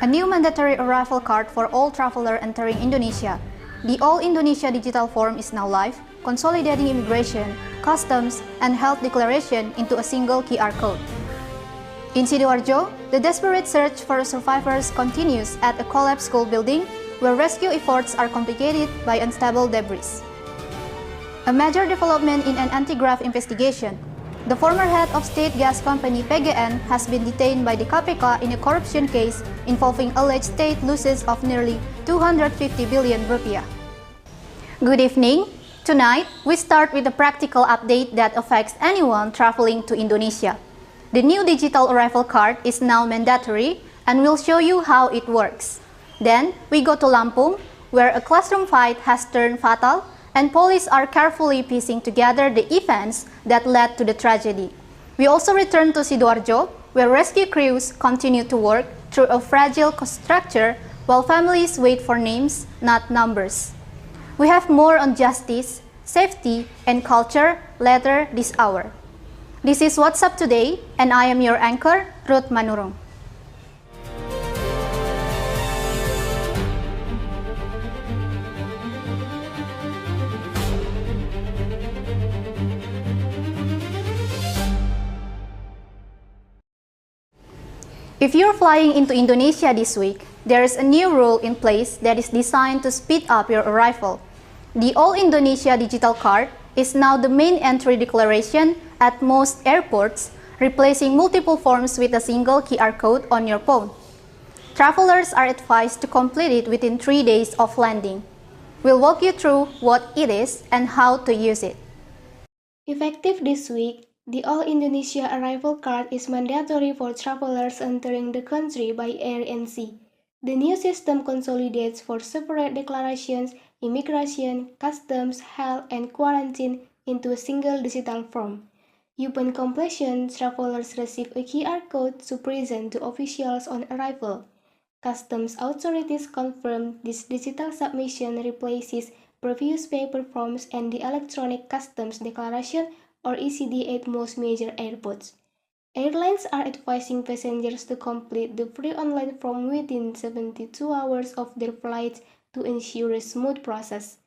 A new mandatory arrival card for all travelers entering Indonesia. The All Indonesia digital form is now live, consolidating immigration, customs, and health declaration into a single QR code. In Sidoarjo, the desperate search for survivors continues at a collapsed school building where rescue efforts are complicated by unstable debris. A major development in an anti-graft investigation. The former head of state gas company PGN has been detained by the KPK in a corruption case involving alleged state losses of nearly 250 billion rupiah. Good evening. Tonight, we start with a practical update that affects anyone traveling to Indonesia. The new digital arrival card is now mandatory and we'll show you how it works. Then, we go to Lampung, where a classroom fight has turned fatal and police are carefully piecing together the events that led to the tragedy. We also return to Sidoarjo, where rescue crews continue to work through a fragile structure while families wait for names, not numbers. We have more on justice, safety, and culture later this hour. This is What's Up Today, and I am your anchor, Ruth Manurung. If you're flying into Indonesia this week, there is a new rule in place that is designed to speed up your arrival. The All Indonesia digital card is now the main entry declaration at most airports, replacing multiple forms with a single QR code on your phone. Travelers are advised to complete it within 3 days of landing. We'll walk you through what it is and how to use it. Effective this week, the All Indonesia Arrival Card is mandatory for travelers entering the country by air and sea. The new system consolidates for separate declarations, immigration, customs, health, and quarantine into a single digital form. Upon completion, travelers receive a QR code to present to officials on arrival. Customs authorities confirm this digital submission replaces previous paper forms and the electronic customs declaration or ECD at most major airports. Airlines are advising passengers to complete the free online form within 72 hours of their flights to ensure a smooth process.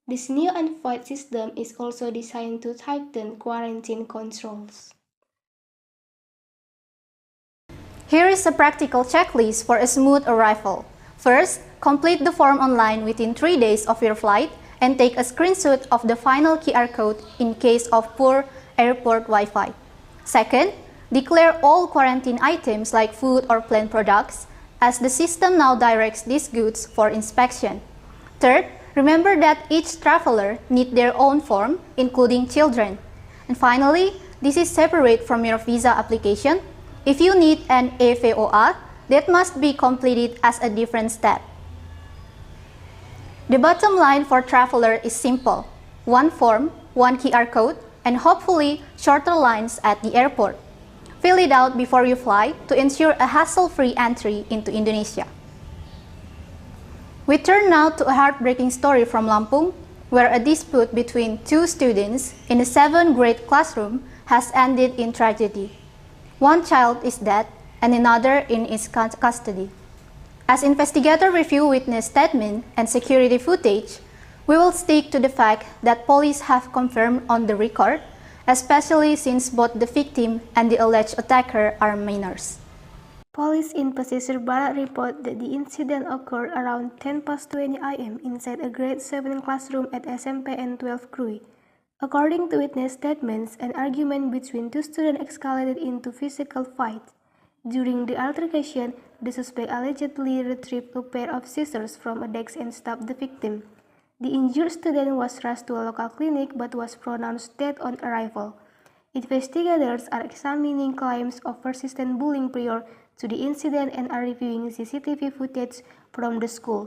This new unified system is also designed to tighten quarantine controls. Here is a practical checklist for a smooth arrival. First, complete the form online within 3 days of your flight and take a screenshot of the final QR code in case of poor airport Wi-Fi. Second, declare all quarantine items like food or plant products, as the system now directs these goods for inspection. Third, remember that each traveler needs their own form, including children. And finally, this is separate from your visa application. If you need an EVOA, that must be completed as a different step. The bottom line for traveler is simple: one form, one QR code, and hopefully shorter lines at the airport. Fill it out before you fly to ensure a hassle-free entry into Indonesia. We turn now to a heartbreaking story from Lampung, where a dispute between two students in a 7th grade classroom has ended in tragedy. One child is dead and another in its custody. As investigators review witness statement and security footage, we will stick to the fact that police have confirmed on the record, especially since both the victim and the alleged attacker are minors. Police in Pesisir Barat report that the incident occurred around 10:20 am inside a grade 7 classroom at SMPN 12 Krui. According to witness statements, an argument between two students escalated into physical fight. During the altercation, the suspect allegedly retrieved a pair of scissors from a desk and stabbed the victim. The injured student was rushed to a local clinic but was pronounced dead on arrival. Investigators are examining claims of persistent bullying prior to the incident and are reviewing CCTV footage from the school.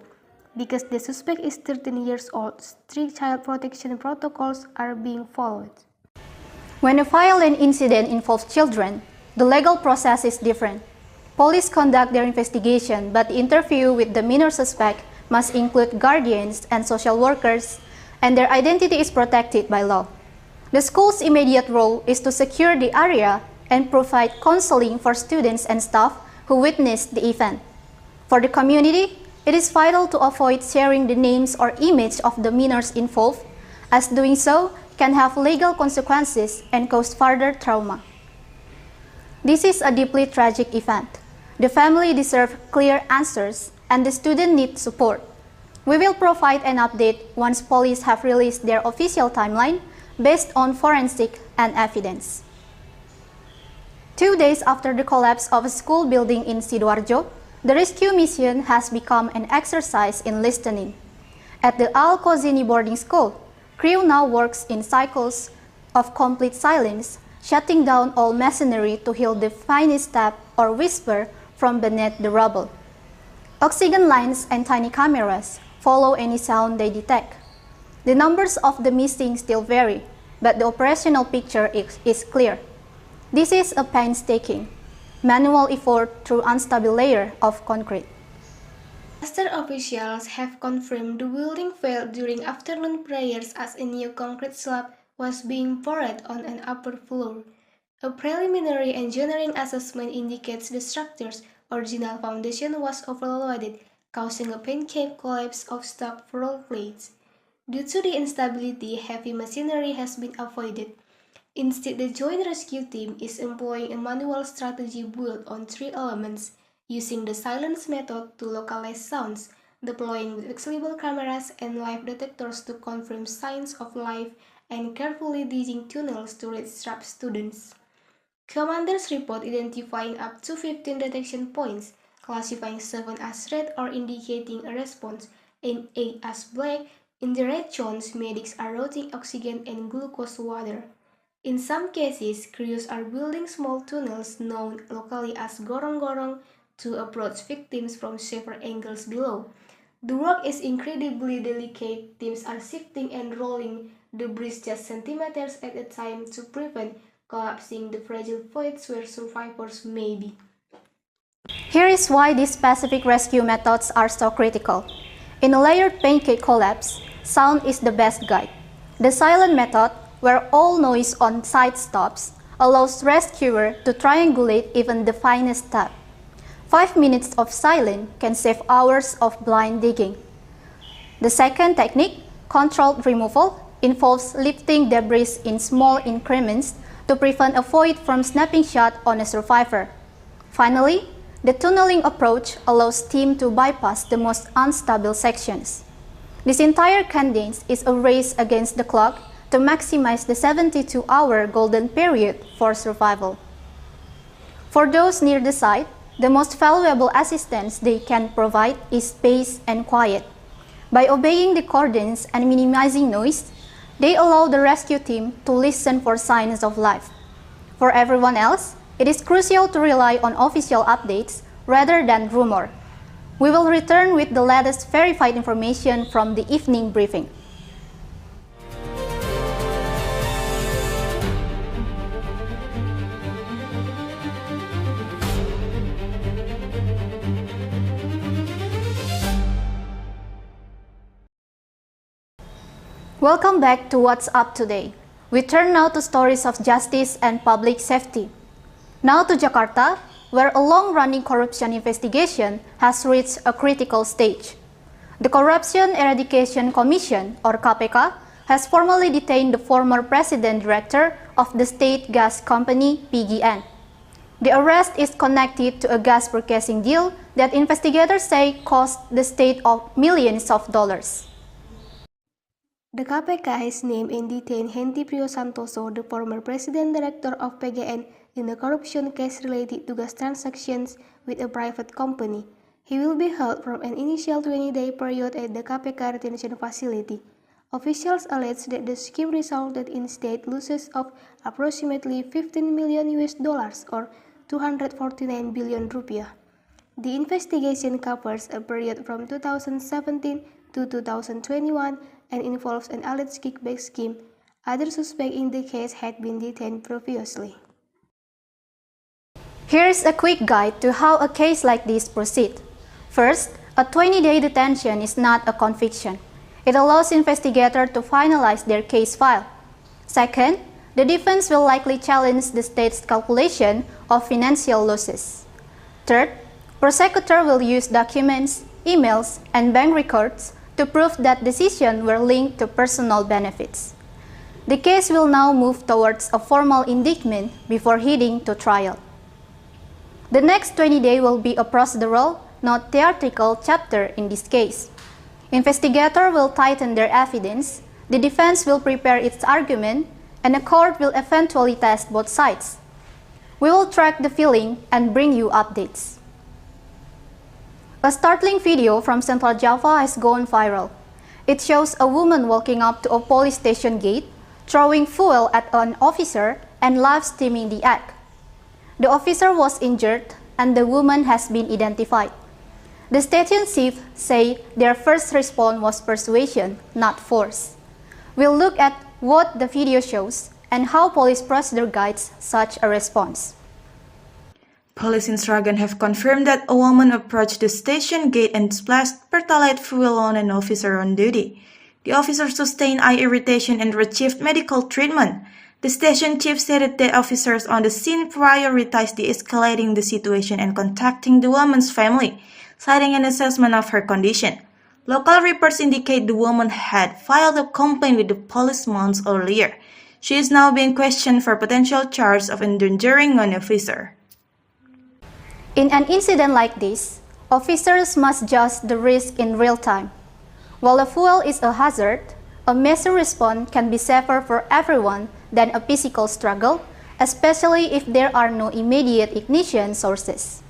Because the suspect is 13 years old, strict child protection protocols are being followed. When a violent incident involves children, the legal process is different. Police conduct their investigation, but the interview with the minor suspect must include guardians and social workers, and their identity is protected by law. The school's immediate role is to secure the area and provide counseling for students and staff who witnessed the event. For the community, it is vital to avoid sharing the names or image of the minors involved, as doing so can have legal consequences and cause further trauma. This is a deeply tragic event. The family deserves clear answers and the student needs support. We will provide an update once police have released their official timeline based on forensic and evidence. 2 days after the collapse of a school building in Sidoarjo, the rescue mission has become an exercise in listening. At the Al-Kozini boarding school, crew now works in cycles of complete silence, shutting down all machinery to hear the faintest tap or whisper from beneath the rubble. Oxygen lines and tiny cameras follow any sound they detect. The numbers of the missing still vary, but the operational picture is clear. This is a painstaking, manual effort through unstable layer of concrete. Disaster officials have confirmed the building failed during afternoon prayers as a new concrete slab was being poured on an upper floor. A preliminary engineering assessment indicates the structure's original foundation was overloaded, causing a pancake collapse of stuck floor plates. Due to the instability, heavy machinery has been avoided. Instead, the joint rescue team is employing a manual strategy built on 3 elements, using the silence method to localize sounds, deploying flexible cameras and live detectors to confirm signs of life, and carefully digging tunnels to reach trapped students. Commanders report identifying up to 15 detection points, classifying 7 as red or indicating a response, and 8 as black. In the red zones, medics are routing oxygen and glucose water. In some cases, crews are building small tunnels known locally as gorong-gorong to approach victims from safer angles below. The work is incredibly delicate. Teams are shifting and rolling debris just centimeters at a time to prevent collapsing the fragile voids where survivors may be. Here is why these specific rescue methods are so critical. In a layered pancake collapse, sound is the best guide. The silent method, where all noise on site stops, allows rescuer to triangulate even the finest tap. 5 minutes of silence can save hours of blind digging. The second technique, controlled removal, involves lifting debris in small increments to prevent a void from snapping shut on a survivor. Finally, the tunneling approach allows team to bypass the most unstable sections. This entire cadence is a race against the clock to maximize the 72-hour golden period for survival. For those near the site, the most valuable assistance they can provide is space and quiet. By obeying the cordons and minimizing noise, they allow the rescue team to listen for signs of life. For everyone else, it is crucial to rely on official updates rather than rumor. We will return with the latest verified information from the evening briefing. Welcome back to What's Up Today. We turn now to stories of justice and public safety. Now to Jakarta, where a long-running corruption investigation has reached a critical stage. The Corruption Eradication Commission, or KPK, has formally detained the former president director of the state gas company, PGN. The arrest is connected to a gas purchasing deal that investigators say cost the state of millions of dollars. The KPK has named and detained Henty Priyosantoso, the former president director of PGN, in a corruption case related to gas transactions with a private company. He will be held for an initial 20-day period at the KPK retention facility. Officials allege that the scheme resulted in state losses of approximately $15 million or 249 billion rupiah. The investigation covers a period from 2017 to 2021 and involves an alleged kickback scheme. Other suspects in the case had been detained previously. Here's a quick guide to how a case like this proceeds. First, a 20-day detention is not a conviction. It allows investigators to finalize their case file. Second, the defense will likely challenge the state's calculation of financial losses. Third, Prosecutor will use documents, emails, and bank records to prove that decisions were linked to personal benefits. The case will now move towards a formal indictment before heading to trial. The next 20 days will be a procedural, not theatrical chapter in this case. Investigators will tighten their evidence, the defense will prepare its argument, and the court will eventually test both sides. We will track the filing and bring you updates. A startling video from Central Java has gone viral. It shows a woman walking up to a police station gate, throwing fuel at an officer and live streaming the act. The officer was injured and the woman has been identified. The station chief said their first response was persuasion, not force. We'll look at what the video shows and how police procedure guides such a response. Police in Sragen have confirmed that a woman approached the station gate and splashed pertalite fuel on an officer on duty. The officer sustained eye irritation and received medical treatment. The station chief said that the officers on the scene prioritized de-escalating the situation and contacting the woman's family, citing an assessment of her condition. Local reports indicate the woman had filed a complaint with the police months earlier. She is now being questioned for potential charge of endangering an officer. In an incident like this, officers must judge the risk in real time. While a fuel is a hazard, a massive response can be safer for everyone than a physical struggle, especially if there are no immediate ignition sources.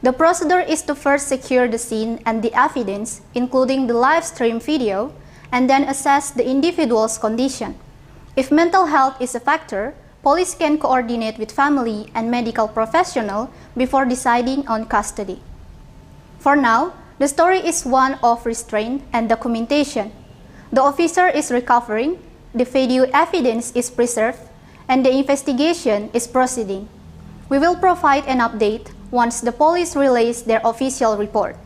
The procedure is to first secure the scene and the evidence, including the live stream video, and then assess the individual's condition. If mental health is a factor, police can coordinate with family and medical professionals before deciding on custody. For now, the story is one of restraint and documentation. The officer is recovering, the video evidence is preserved, and the investigation is proceeding. We will provide an update once the police release their official report.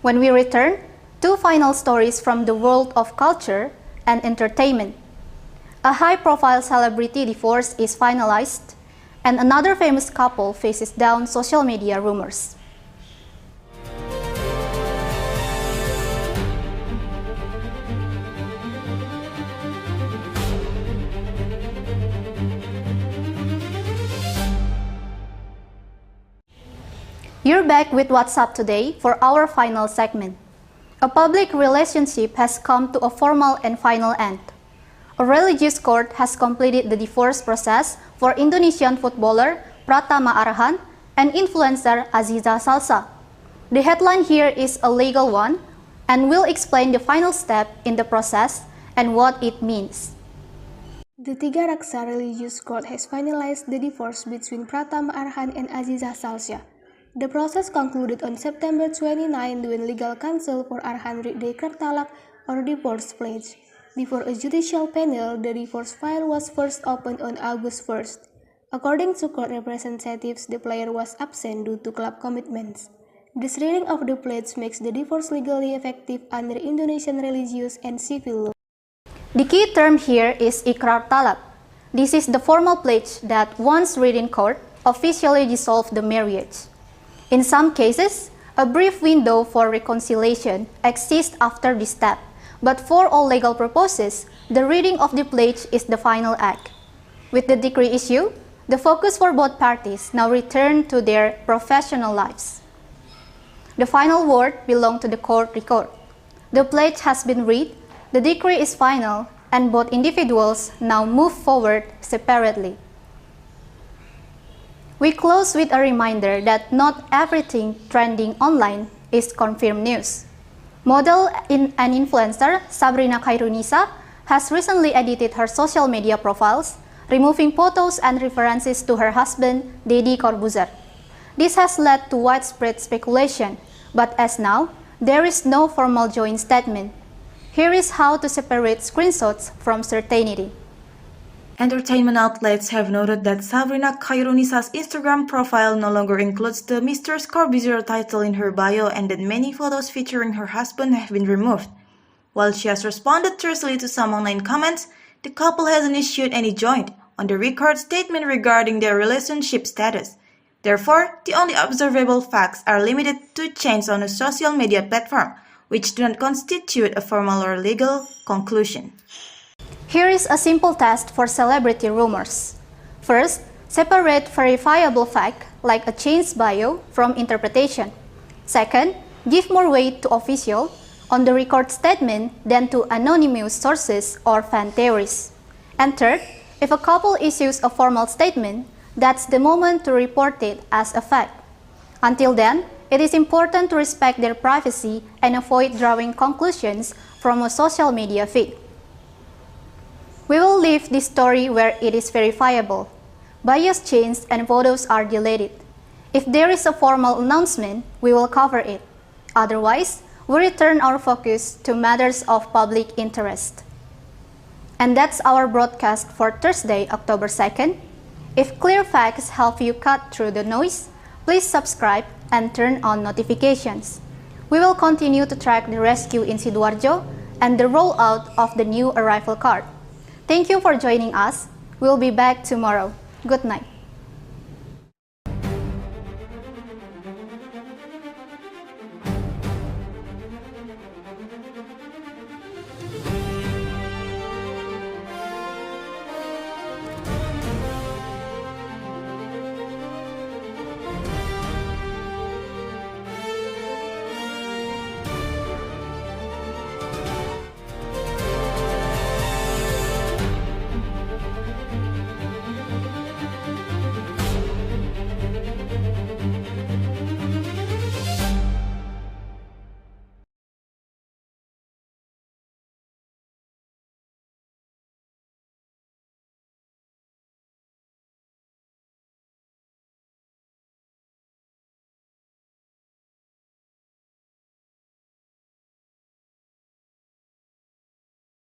When we return, two final stories from the world of culture and entertainment. A high-profile celebrity divorce is finalized, and another famous couple faces down social media rumors. You're back with What's Up Today for our final segment. A public relationship has come to a formal and final end. A religious court has completed the divorce process for Indonesian footballer Pratama Arhan and influencer Aziza Salsa. The headline here is a legal one, and we'll explain the final step in the process and what it means. The Tiga Raksa religious court has finalized the divorce between Pratama Arhan and Aziza Salsa. The process concluded on September 29 when legal counsel for Arhan declared talak or divorce pledge. Before a judicial panel, the divorce file was first opened on August 1st. According to court representatives, the player was absent due to club commitments. This reading of the pledge makes the divorce legally effective under Indonesian religious and civil law. The key term here is ikrar talak. This is the formal pledge that once read in court, officially dissolved the marriage. In some cases, a brief window for reconciliation exists after this step, but for all legal purposes, the reading of the pledge is the final act. With the decree issued, the focus for both parties now return to their professional lives. The final word belongs to the court record. The pledge has been read, the decree is final, and both individuals now move forward separately. We close with a reminder that not everything trending online is confirmed news. Model and influencer Sabrina Khairunisa has recently edited her social media profiles, removing photos and references to her husband, Deddy Corbuzier. This has led to widespread speculation, but as now, there is no formal joint statement. Here is how to separate screenshots from certainty. Entertainment outlets have noted that Sabrina Khairunisa's Instagram profile no longer includes the Mr. Corbuzier title in her bio and that many photos featuring her husband have been removed. While she has responded tersely to some online comments, the couple hasn't issued any joint on the record statement regarding their relationship status. Therefore, the only observable facts are limited to change on a social media platform, which do not constitute a formal or legal conclusion. Here is a simple test for celebrity rumors. First, separate verifiable fact like a changed bio from interpretation. Second, give more weight to official, on-the-record statement than to anonymous sources or fan theories. And third, if a couple issues a formal statement, that's the moment to report it as a fact. Until then, it is important to respect their privacy and avoid drawing conclusions from a social media feed. We will leave this story where it is verifiable. Bios changed and photos are deleted. If there is a formal announcement, we will cover it. Otherwise, we return our focus to matters of public interest. And that's our broadcast for Thursday, October 2nd. If clear facts help you cut through the noise, please subscribe and turn on notifications. We will continue to track the rescue in Sidoarjo and the rollout of the new arrival card. Thank you for joining us. We'll be back tomorrow. Good night.